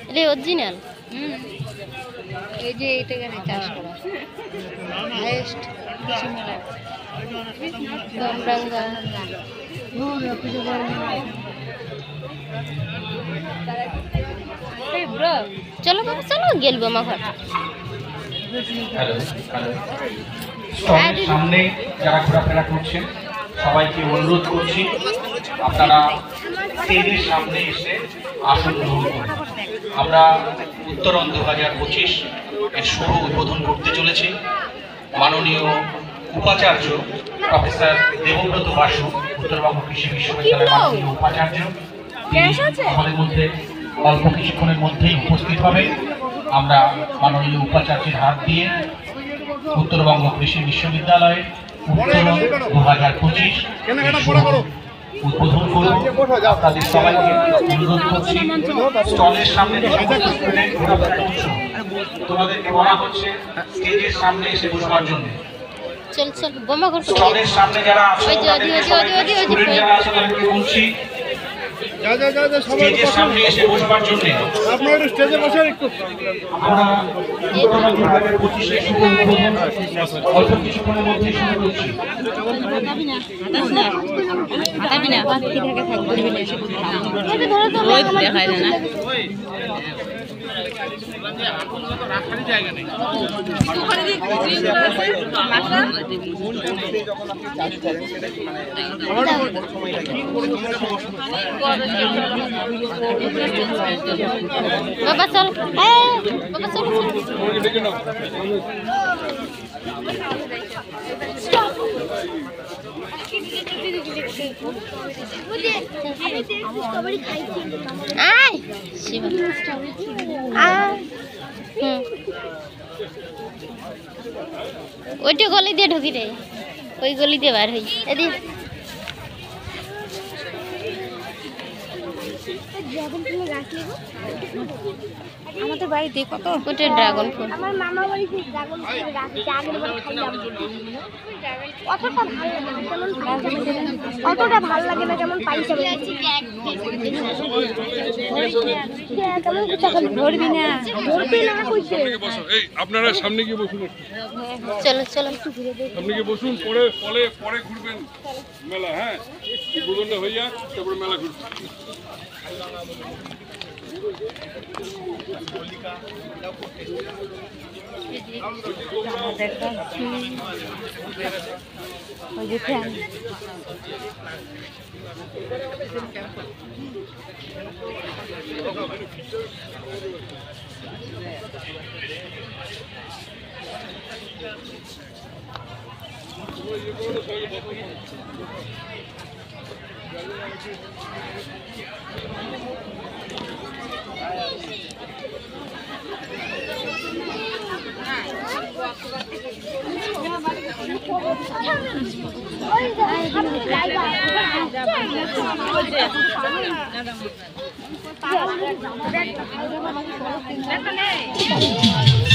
এটা অরিজিনাল। এই যে এটা এখানে চাষ করা হাইয়েস্ট কামরাঙ্গা। চলো বাবা চলো গেলবো আমার ঘর। সামনে যারা ঘোরাফেরা করছেন সবাইকে অনুরোধ করছি আপনারা স্টেজের সামনে এসে আসন গ্রহণ করুন। আমরা উত্তরণ 2025 এর শুভ উদ্বোধন করতে চলেছি। মাননীয় উপাচার্য প্রফেসর দেবব্রত বাসু, উত্তরবঙ্গ কৃষি বিশ্ববিদ্যালয়ের মাননীয় উপাচার্য, আমাদের মধ্যে অল্প কিছুক্ষণের মধ্যেই উপস্থিত হবে। আমরা মাননীয় উপাচার্যের হাত দিয়ে উত্তরবঙ্গ কৃষি বিশ্ববিদ্যালয়ের উত্তরণ 2025 উদ্বোধন করব। আপনাদের সবাইকে অনুরোধ করছি স্টলের সামনে তোমাদেরকে বলা হচ্ছে স্টেজের সামনে এসে বসবার জন্য। চল চল বোমা ঘর স্টলের সামনে যারা আছেন স্টুডেন্ট যারা আছেন তাদেরকে বলছি স্টেজের সামনে এসে বসবার জন্য। আপনারা একটু স্টেজে বসেন একটু। আমরা উত্তরবঙ্গ 2025 এর শুভ উদ্বোধন অল্প কিছুক্ষণের মধ্যেই শুরু করছি। বাবা চল বাবা চল আয় শিবা ওইটা গলি দিয়ে ঢুকি রে, ওই গলি দিয়ে বার হই। এদিকে আমাদের বাড়িতে কত ওটা ড্রাগন ফ্রুট। আমার মামা বাড়িতে ড্রাগন ফ্রুট গাছ আছে, আগের বার খাইলাম। অতটা ভালো লাগে না যেমন অতটা ভালো লাগে না যেমন পাইছে ধরবি না কইছে। এই আপনারা সামনে গিয়ে বসুন একটু। চলো চলো সামনে গিয়ে বসুন, পরে পরে পরে ঘুরবেন মেলা। হ্যাঁ, উদ্বোধনটা হয়ে যাক, তারপরে মেলা ঘুরবেন। ওই যে ফ্যান ওই